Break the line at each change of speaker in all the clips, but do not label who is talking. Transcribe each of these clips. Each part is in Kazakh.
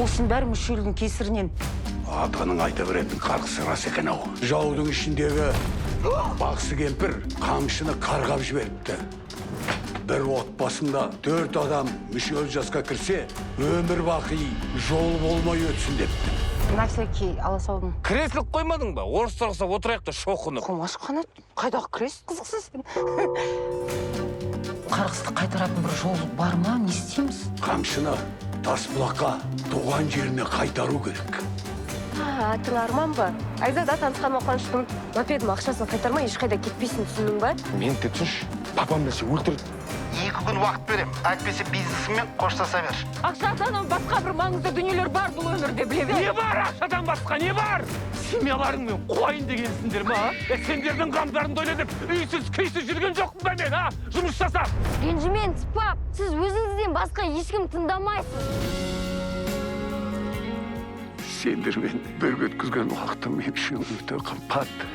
Осының бәрі мүшелдің кесірінен.
Атаның айта беретін қарғысы рас екен ау. Жаудың ішіндегі бақсы кемпір қамшыны қарғап жіберіпті. Бір отбасында 4 адам мүшел жасқа кірсе, өмір бақи жол болмай өтсін депті.
На всякий ала салдым.
Креслік қоймадың ба? Орыстар ұқсап отырайық та шоқынып.
Қомаш қанат, қайдағы крест қызықсыз сен. Қарғысты қайтаратын бір жол бар ма? Не істейміз?
Қамшыны Тасбұлаққа туған жеріне қайтару керек.
Атың Арман ба? Айзада танысқаныма қуаныштымын. Мопедім ақшасын қайтармай ешқайда кетпейсін, түсіндің ба?
Мен де түсінш, папам білсе өлтірді.
2 күн уақыт берем. Әйтпесе бизнесіңмен қоштаса бер.
Ақшадан басқа бір маңызды дүниелер бар бұл өмірде, біле бер.
Не бар ақшадан басқа, не бар? Семьяларыңмен қуайын дегенсіңдер ма? Сендердің қамдарыңды ойлап, үйсіз, күйсіз жүрген жоқпын ба мен, а? Жұмыс жасап.
Ренжімен, пап, сіз өзіңізден басқа ешкім тыңдамайсыз.
Сендермен бір өткізген уақытым мен үшін өте қымбат.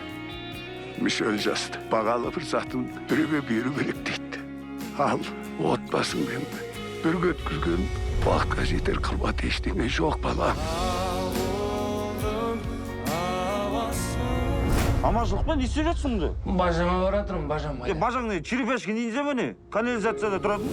Мүшел жасты бағалы бір затын біреуге беру керек дейді. Ал отбасыңмен бір өткізген уақытқа жетер қымбат ештеңе жоқ балам.
Аманшылық па, не істеп жатсың?
Бажама баратырмын, бажама.
Бажаң не, черепашка ниндзя ма не? Канализацияда тұратын?